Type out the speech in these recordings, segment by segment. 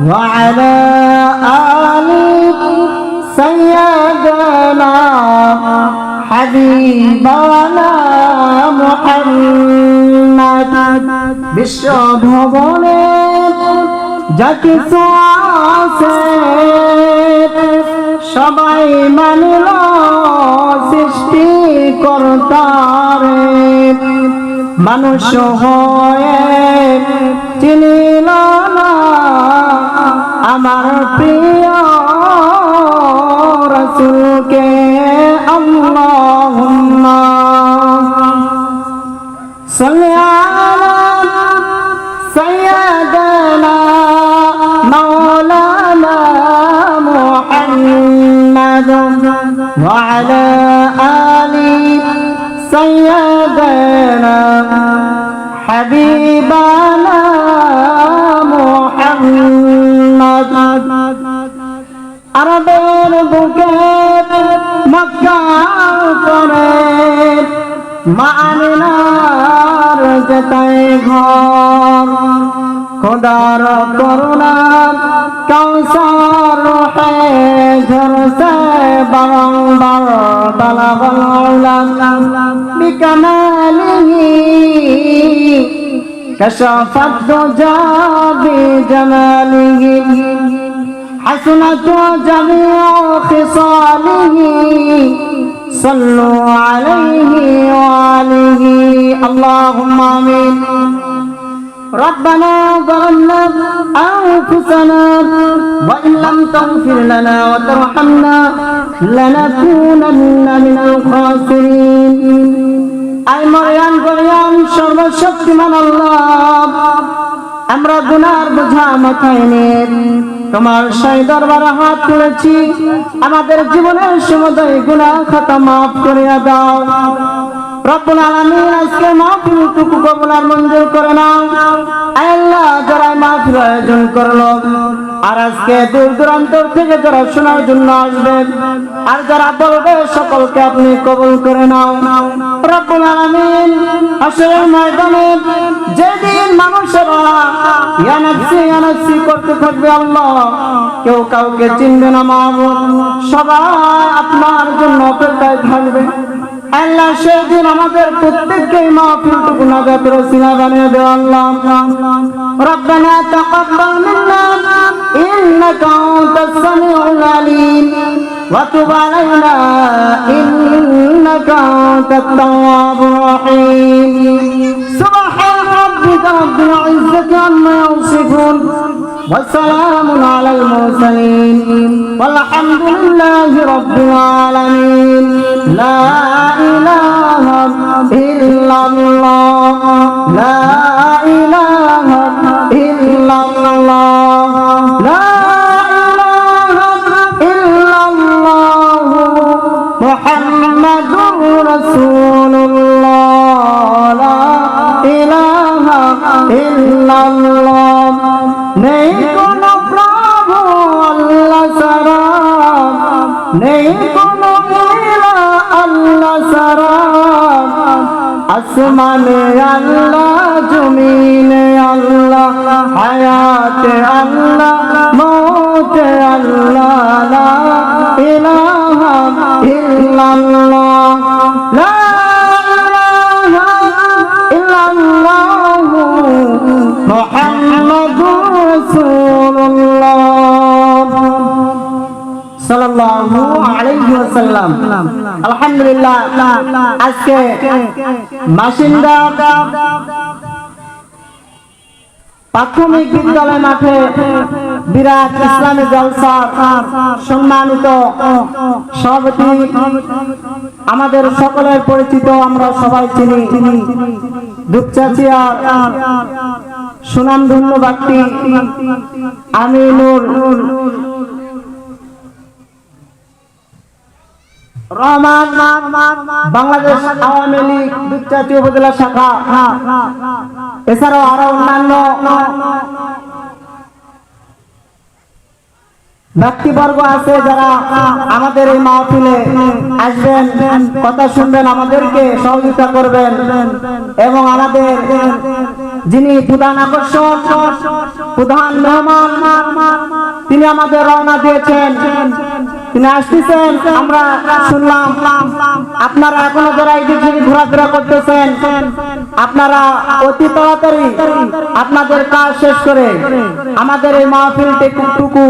وعلى آل سيدنا حبيبنا محمد বিশ্ব ভবনে যা কিছু আছে সবাই মানল সৃষ্টিকর্তারে, মানুষ হয়ে চিনিল না আমার প্রিয় রাসূলকে। আল্লাহুম্মা সাল্লি আলা সাইয়্যিদিনা মাওলানা মুহাম্মাদ ওয়া আলা আলি সাইয়্যিদিনা হাবিবানা মুহাম্মাদ। আরবের বুকে মক্কা করে মা আমিনার যেতাই ঘর, খোদার করুণা কৌসার হে ঝরসে বারংবার বালাগল উলাম বিকামালিহি كشفت دجى بجماله حسنت جميع خصاله صلوا عليه وآله اللهم آمين ربنا ظلمنا أنفسنا وإن لم تغفر لنا وترحمنا لنكونن من الخاسرين আই মরিয়াম গরিয়াম সর্বশক্তিমান আল্লাহ, আমরা গুনার বোঝা মাথায় নিয়ে তোমার সেই দরবারে হাত তুলেছি, আমাদের জীবনের সমুদয় গুনাহ খাতা মাফ করিয়া দাও। রব্বুল আলামিন আজকে মাহফিলটুকু কবুল আর মঞ্জুর করে নাও। আল্লাহ যারা মাহফিল আয়োজন করলো আর আজকে দূর দূরান্তর থেকে যারা শোনার জন্য আসবে আর যারা বলবে সকলকে আপনি কবুল করে নাও। রব্বুল আলামিন হাসরের ময়দানে যেদিন মানুষেরা ইয়া নাফসি করতে থাকবে আল্লাহ, কেউ কাউকে চিনবে না মাহবুব, সবাই আপনার জন্য অপেক্ষায় থাকবে। আল্লাহ সেদিন আমাদের প্রত্যেককে মাহফিলটুকু নাজাতের ওসিলা বানিয়ে দেও আল্লাহ। রব্বানা তাকাব্বাল মিন্না ইন্নাকা আনতাস সামিউল আলিম ওয়া তুব আলাইনা ইন্নাকা আনতাত তাওয়াবুর রহিম। সুবহান রাব্বিকা রাব্বিল ইজ্জাতি আম্মা ইয়াসিফুন ওয়া সালামুন আলাল মুরসালিন ওয়ালহামদুলিল্লাহি রাব্বিল আলামিন। লা ইলাহা ইল্লাল্লাহ লা ইলাহা ইল্লাল্লাহ লা ইলাহা ইল্লাল্লাহ মুহাম্মাদুর রাসূলুল্লাহ লা ইলাহা ইল্লাল্লাহ। নেই কোন প্রভু আল্লাহ ছাড়া, নেই কোন ইলাহ আল্লাহ ছাড়া, আসমানে আল্লাহ জমিনে আল্লাহ, হায়াতে আল্লাহ মৌতে আল্লাহ, লা ইলাহা ইল্লাল্লাহ লা ইলাহা ইল্লাল্লাহ মুহাম্মাদুর রাসূলুল্লাহ সাল্লাল্লাহু আলাইহি ওয়াসাল্লাম। আলহামদুলিল্লাহ, আজকে মাসিন্দা প্রাথমিক বিদ্যালয় মাঠে বিরাট ইসলামী জলসা সম্মানিত সভাপতি, আমাদের সকলের পরিচিত, আমরা সবাই চিনি দুপচাচিয়ার সুনামধন্য ব্যক্তি আমিনুর রহমান, বাংলাদেশ আওয়ামী লীগ দুপচাচিয়া উপজেলা শাখা, এছাড়াও আরো অন্যান্য ব্যক্তিবর্গ আছে যারা আমাদের এই মাহফিলে আসবেন, কথা শুনবেন, আমাদেরকে সহযোগিতা করবেন এবং আমাদের যিনি প্রধান আকর্ষণ, প্রধান মেহমান, তিনি আমাদের রওনা দিয়েছেন, তিনি আসতেছেন। আমরা শুনলাম আপনারা এখনো যারা এই দিকে ঘোরাফেরা করতেছেন, আপনারা অতি তাড়াতাড়ি আপনাদের কাজ শেষ করে আমাদের এই মাহফিলটুকু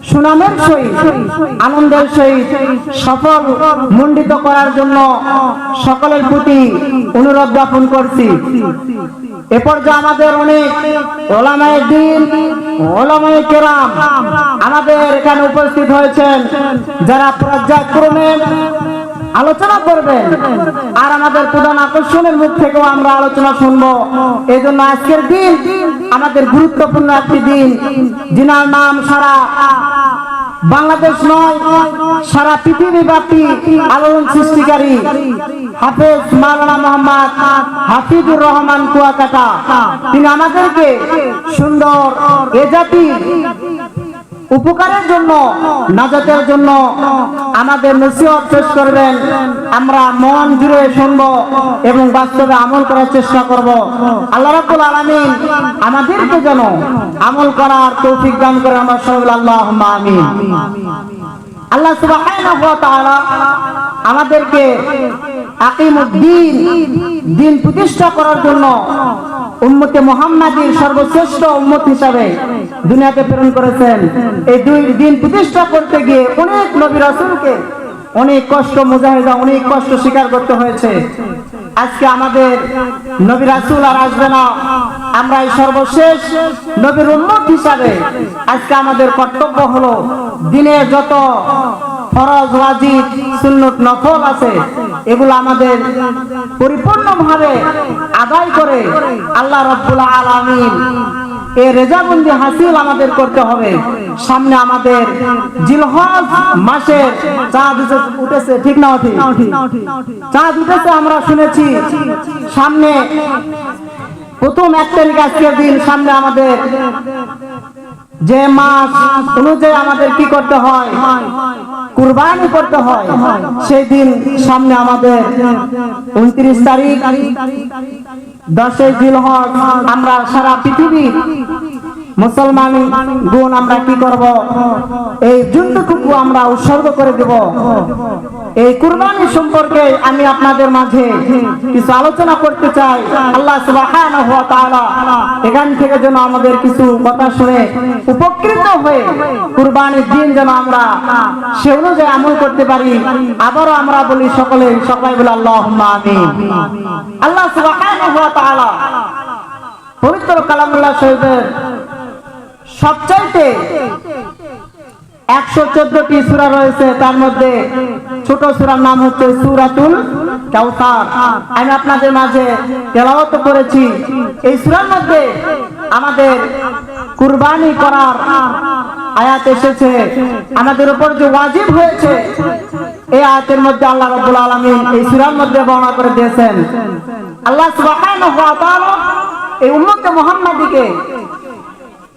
সুনামের সহিত, আনন্দের সহিত সফল মণ্ডিত করার জন্য সকলের প্রতি অনুরোধ জ্ঞাপন করছি। এ পর্যায়ে আমাদের অনেক ওলামায়ে দ্বীন, ওলামায়ে কেরাম আমাদের এখানে উপস্থিত হয়েছেন, যারা পর্যায়ক্রমে আলোচনা করবেন আর আমাদের প্রধান আকর্ষণের মুখ থেকেও আমরা আলোচনা শুনবো। এই জন্য আজকের দিন আমাদের গুরুত্বপূর্ণ একটি দিন, যিনার নাম সারা বাংলাদেশ নয়, সারা পৃথিবী ব্যাপী আলোড়ন সৃষ্টিকারী হাফেজ মাওলানা মোহাম্মদ হাফিজুর রহমান কুয়াকাটা, তিনি আমাদেরকে সুন্দর এ জাতির উপকারের জন্য, নাজাতের জন্য আমাদের নসিহত পেশ করবেন। আমরা মন জুড়ে শুনবো এবং বাস্তবে আমল করার চেষ্টা করব। আল্লাহ রাব্বুল আলামিন আমাদেরকে যেন আমল করার তৌফিক দান করে, আমরা সবাই আল্লাহুম্মা আমিন। আল্লাহ সুবহানাহু ওয়া তাআলা আমাদেরকে আকিমুদ্দিন, দিন প্রতিষ্ঠা করার জন্য উম্মতে মুহাম্মাদীর সর্বশ্রেষ্ঠ উম্মত হিসাবে দুনিয়াতে প্রেরণ করেছেন। এই দুই দিন প্রতিষ্ঠা করতে গিয়ে অনেক নবী রাসূলকে অনেক কষ্ট, মুজাহিদা অনেক কষ্ট স্বীকার করতে হয়েছে। আজকে আমাদের নবী রাসূল আর আসবে না, আমরা এই সর্বশেষ নবীর উম্মত হিসাবে আজকে আমাদের কর্তব্য হলো দিনে যত ফরজ, ওয়াজিব, সুন্নত, নফল আছে এগুলো আমাদের পরিপূর্ণভাবে আদায় করে আল্লাহ রাব্বুল আলামিন এই রেজাবন্দি হাসিল আমাদের করতে হবে। সামনে আমাদের জিলহজ মাসের চাঁদ উঠেছে, ঠিক না? চাঁদ উঠেছে আমরা শুনেছি। সামনে প্রথম 1 তারিখ আজকের দিন, সামনে আমাদের যে মাস অনুযায়ী আমাদের কি করতে হয়, কুরবানি করতে হয়। সেই দিন সামনে আমাদের 29 তারিখ 10 জিলহজ। আমরা সারা পৃথিবী মুসলমান গুণ আমরা কি করব, এই যুদ্ধটুকু আমরা উৎসর্গ করে দেব। এই কুরবানি সম্পর্কে আমি আপনাদের মাঝে কিছু আলোচনা করতে চাই। আল্লাহ সুবহানাহু ওয়া তাআলা এখান থেকে যেন আমাদের কিছু কথা শুনে উপকৃত হয়ে কুরবানির দিন যেন আমরা সে অনুযায়ী আমল করতে পারি। আবারও আমরা বলি সবাই বলে আল্লাহুম্মা আমিন। আল্লাহ সুবহানাহু ওয়া তাআলা পবিত্র কালামুল্লাহ শরীফের সবচাইতে 114টি সূরা রয়েছে, তার মধ্যে ছোট সূরার নাম হচ্ছে সূরাতুল কাউসার। আমি আপনাদের মাঝে তেলাওয়াত করেছি। এই সূরার মধ্যে আমাদের কুরবানি করার আয়াত এসেছে, আমাদের উপর যে ওয়াজিব হয়েছে এই আয়াতের মধ্যে আল্লাহ রাব্বুল আলামিন এই সূরার মধ্যে বর্ণনা করে দিয়েছেন। আল্লাহ সুবহানাহু ওয়া তাআলা এই উম্মতে মুহাম্মাদীকে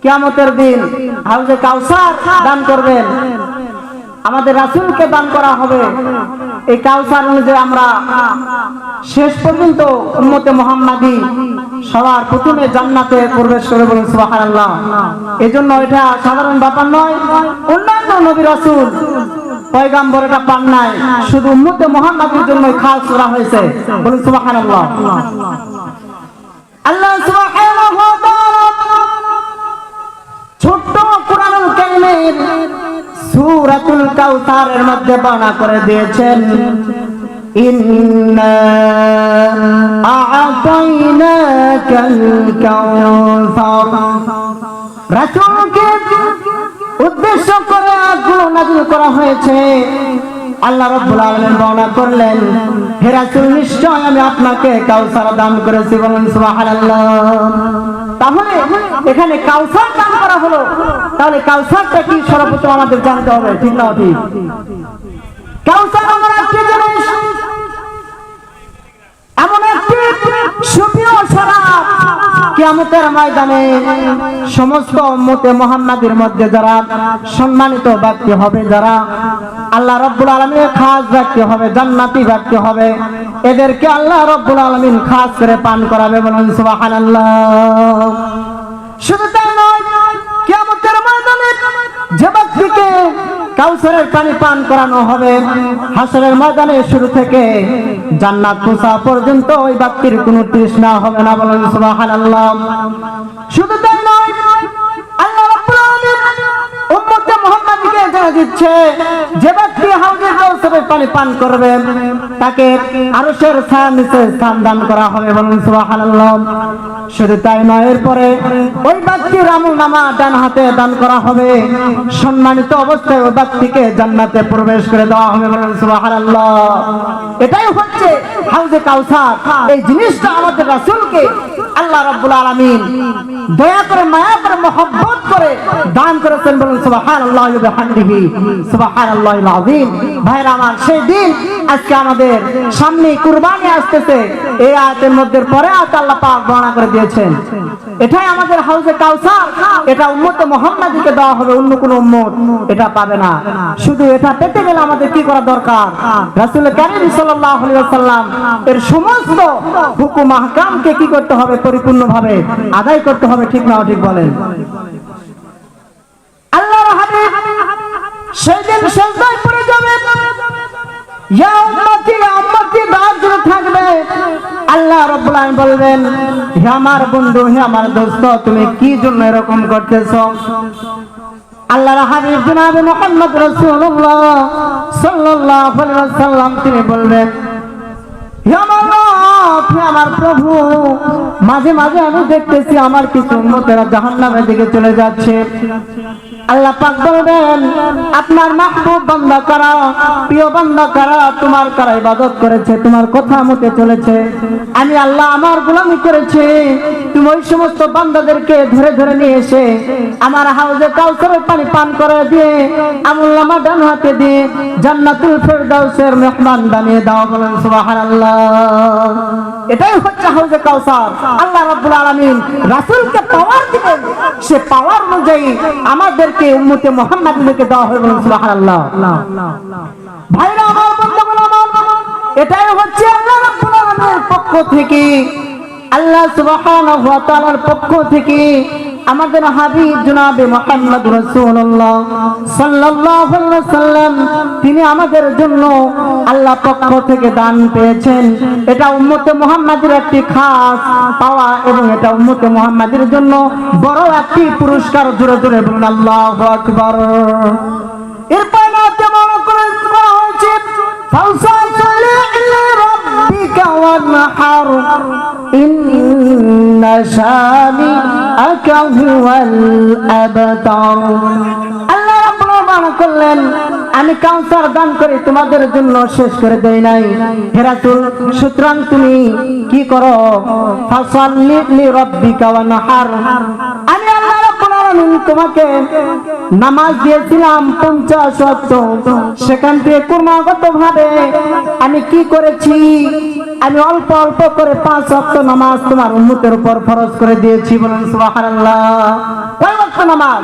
কিয়ামতের দিন হাউজে কাউসার দান করবেন, আমাদের রাসূলকে দান করা হবে। এই কাউসার অনুযায়ী আমরা শেষ পর্যন্ত উম্মতে মুহাম্মাদী সবার প্রথমে জান্নাতে প্রবেশ করে, বলুন সুবহানাল্লাহ। এজন্য এটা সাধারণ ব্যাপার নয়, অন্যান্য নবী রাসূল পয়গাম্বর এটা পান নাই, শুধু উম্মতে মুহাম্মাদীর জন্য খাস করা হয়েছে, বলুন সুবহানাল্লাহ। আল্লাহ সুবহানাহু ওয়া তাআলা ছোট্ট কুরআনুল কারীমের সূরাতুল কাউসারের মধ্যে বর্ণনা করে দিয়েছেন, ইন্না আ'তাইনাকাল কাউসার। রাসূলকে উদ্দেশ্য করে আয়াতগুলো নাযিল করা হয়েছে। আল্লাহ রাব্বুল আলামিন বর্ণনা করলেন, হে রাসূল নিশ্চয় আমি আপনাকে কাউসার দান করেছি, বলুন সুবহানাল্লাহ। তাহলে এখানে কাউসার দান করা হলো, তাহলে কাউসারটা কি সর্বপ্রথম আমাদের জানতে হবে, ঠিক না? ঠিক। কাউসার আমরা কি জিনিস? এমন একটি সুপ্রিয় শরাব, কিয়ামতের ময়দানে সমস্ত উম্মতে মুহাম্মাদীর মধ্যে যারা সম্মানিত ব্যক্তি হবে, যারা আল্লাহ রাব্বুল আলামিনের খাস ব্যক্তি হবে, জান্নাতি ব্যক্তি হবে, এদেরকে আল্লাহ রাব্বুল আলামিন খাস করে পান করাবে, বলুন সুবহানাল্লাহ। শুধু তাই নয়, কিয়ামতের ময়দানে যে ব্যক্তিকে কাউসারের পানি পান করানো হবে, হাসরের ময়দানে শুরু থেকে জান্নাত পৌঁছা পর্যন্ত ওই ব্যক্তির কোনো তৃষ্ণা হবে না, বলুন সুবহানাল্লাহ। শুধু তাই নয়, আল্লাহ রাব্বুল আলামিন উম্মতে মুহাম্মাদীকে জানা দিচ্ছে যে ব্যক্তি হাউজে কাউসারের পানি পান করবে তাকে আরশের ছায়ার নিচে স্থান দান করা হবে, বলুন সুবহানাল্লাহ। শুধু তাই নয়, এরপরে ওই ব্যক্তির আমলনামা ডান হাতে দান করা হবে, সম্মানিত অবস্থায় ওই ব্যক্তিকে জান্নাতে প্রবেশ করে দেওয়া হবে, বলুন সুবহানাল্লাহ। এটাই হচ্ছে হাউজে কাউসার। এই জিনিসটা আমাদের রাসূলকে আল্লাহ রাব্বুল আলামিন দয়া করে, মায়া করে, মহব্বত করে দান করেছেন, বলুন সুবহানাল্লাহ ওয়া বিহামদিহি সুবহানাল্লাহিল আযীম। ভাইরা আমার, সেই দিন আজকে আমাদের সামনে কুরবানি আসতেছে। এই আয়াতের মধ্যে পরে আয়াত আল্লাহ পাক বর্ণনা করে দিয়েছেন, এটাই আমাদের হাউজে কাউসার। এটা উম্মতে মুহাম্মাদীকে দেওয়া হবে, অন্য কোন উম্মত এটা পাবে না। শুধু এটা পেতে গেলে আমাদের কি করা দরকার? রাসূল কারীম সাল্লাল্লাহু আলাইহি ওয়াসাল্লাম এর সমস্ত হুকুম আহকামকে কি করতে হবে? পরিপূর্ণভাবে আদায় করতে হবে, ঠিক না ঠিক বলেন? আল্লাহর হাবিব সেদিন সিজদায় পড়ে যাবে, ইয়া উম্মতি ইয়া উম্মতি ডাক দিয়ে থাকবে। আল্লাহ রাব্বুল আলামিন বলবেন, হে আমার বন্ধু, হে আমার দোস্ত, তুমি কি জন্য এরকম করতেছো? আল্লাহর হাবিব জনাবে মুহাম্মদ রাসূলুল্লাহ সাল্লাল্লাহু আলাইহি ওয়াসাল্লাম তিনি বলবেন, হে আমার রব, হে আমার প্রভু, মাঝে মাঝে আমি দেখতেছি আমার কিছু উম্মতেরা জাহান্নামের দিকে চলে যাচ্ছে। আল্লাহ পাক বলবেন, আপনার মাহবুব বান্দা কারা, প্রিয় বান্দা কারা, তোমার কারা ইবাদত করেছে, তোমার কথা মতে চলেছে, আমি আল্লাহ আমার গোলামি করেছি। তুমি ওই সমস্ত বান্দাদেরকে ধরে ধরে নিয়ে এসে আমার হাউজে কাউসারের পানি পান করে দিয়ে আমুল্লামা ডান হাতে দিয়ে জান্নাতুল ফেরদাউসের মেহমান বানিয়ে দাও, বলেন সুবহানাল্লাহ। এটাই হচ্ছে হাউজে কাউসার। আল্লাহ রাব্বুল আলামিন রাসূলকে পাওয়ার দিবেন, সে পাওয়ার অনুযায়ী আমাদেরকে উম্মতে মুহাম্মাদীকে দেওয়া হবে, বলেন সুবহানাল্লাহ। ভাইরা আমার, বন্ধুগণ আমার, এটাই হচ্ছে আল্লাহ রাব্বুল আলামিনের পক্ষ থেকে, আল্লাহ সুবহানাহু ওয়া তাআলার পক্ষ থেকে আমাদের হাবিব জনাবে মুহাম্মদ রাসূলুল্লাহ সাল্লাল্লাহু আলাইহি ওয়াসাল্লাম তিনি আমাদের জন্য আল্লাহ পক্ষ থেকে দান পেয়েছেন। এটা উম্মতে মুহাম্মাদের একটি খাস পাওয়া এবং এটা উম্মতে মুহাম্মাদের জন্য বড় একটি পুরস্কার। জোরে জোরে বলুন আল্লাহু আকবার। এরপর নাতে বড় করে করা হয়েছে, ফাসাল্লি লিরাব্বিকা ওয়ানহার ইন্না শানিআকা হুয়াল আবতার। আল্লাহ রাব্বুল আলামিন করলেন, আমি কাউসার দান করে তোমাদের জন্য শেষ করে দেই নাই হে রাসূল, সুতরাং তুমি কি করো? ফাসাল্লি লিরাব্বিকা ওয়ানহার। আমি আল্লাহ রাব্বুল আলামিন তোমাকে নামাজ দিয়েছিলাম 50 ওয়াক্ত, সেখান থেকে ক্রমাগত ভাবে আমি কি করেছি? আমি অল্প অল্প করে 5 ওয়াক্ত নামাজ তোমার উম্মতের উপর ফরজ করে দিয়েছি, বলেন সুবহানাল্লাহ। কয় ওয়াক্ত নামাজ?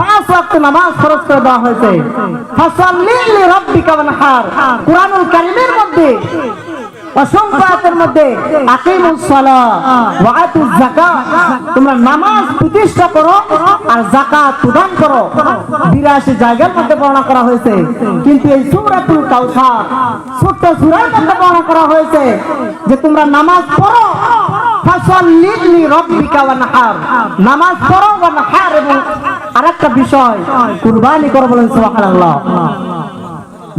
5 ওয়াক্ত নামাজ ফরজ করে দেওয়া হয়েছে। ফাসাল্লি লিরাব্বিকা ওয়ানহার, কুরআনুল কারীমের মধ্যে অসংখ্য আয়াতের মধ্যে আকিমুস সালাহ ওয়া আতুজ যাকাত, তোমরা নামাজ প্রতিষ্ঠা করো আর যাকাত প্রদান করো, 82 জায়গার মধ্যে বর্ণনা করা হয়েছে। কিন্তু এই সূরাতুল কাউসার ছোট্ট সূরার মধ্যে বর্ণনা করা হয়েছে যে তোমরা নামাজ পড়ো, ফাসাল্লি লিরাব্বিকা ওয়ানহার, নামাজ পড়ো, ওয়ানহার এবং আরেকটা বিষয় কুরবানি করো, বলেন সুবহানাল্লাহ।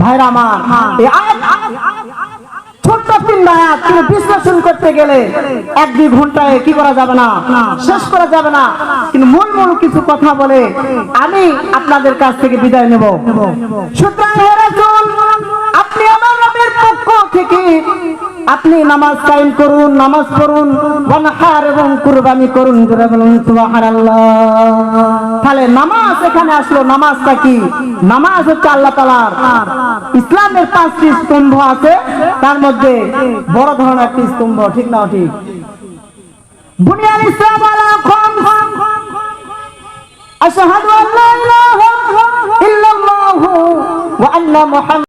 ভাইরা আমার, এই আয়াত ছোট্ট 3 আয়াত কিন্তু বিশ্লেষণ করতে গেলে 1-2 ঘন্টায় কি করা যাবে না, শেষ করা যাবে না। কিন্তু মূল মূল কিছু কথা বলে আমি আপনাদের কাছ থেকে বিদায় নেব। সুতরাং হে রাসূল, আপনি আমার নবীর পক্ষ থেকে আপনি নামাজ কায়েম করুন, নামাজ পড়ুন, ওয়ানহার এবং কুরবানি করুন, জোরে বলুন সুবহানাল্লাহ। তাহলে নামাজ এখানে আসলো, নামাজটা কি? নামাজ হচ্ছে আল্লাহ তাআলার ইসলামের 5টি স্তম্ভ আছে, তার মধ্যে বড় ধরনের একটি স্তম্ভ, ঠিক না ঠিক? বুনিয়াল ইসলাম আলা খামস, আশহাদু আল্লা ইলাহা ইল্লাল্লাহু ওয়া আন্না মুহাম্মাদ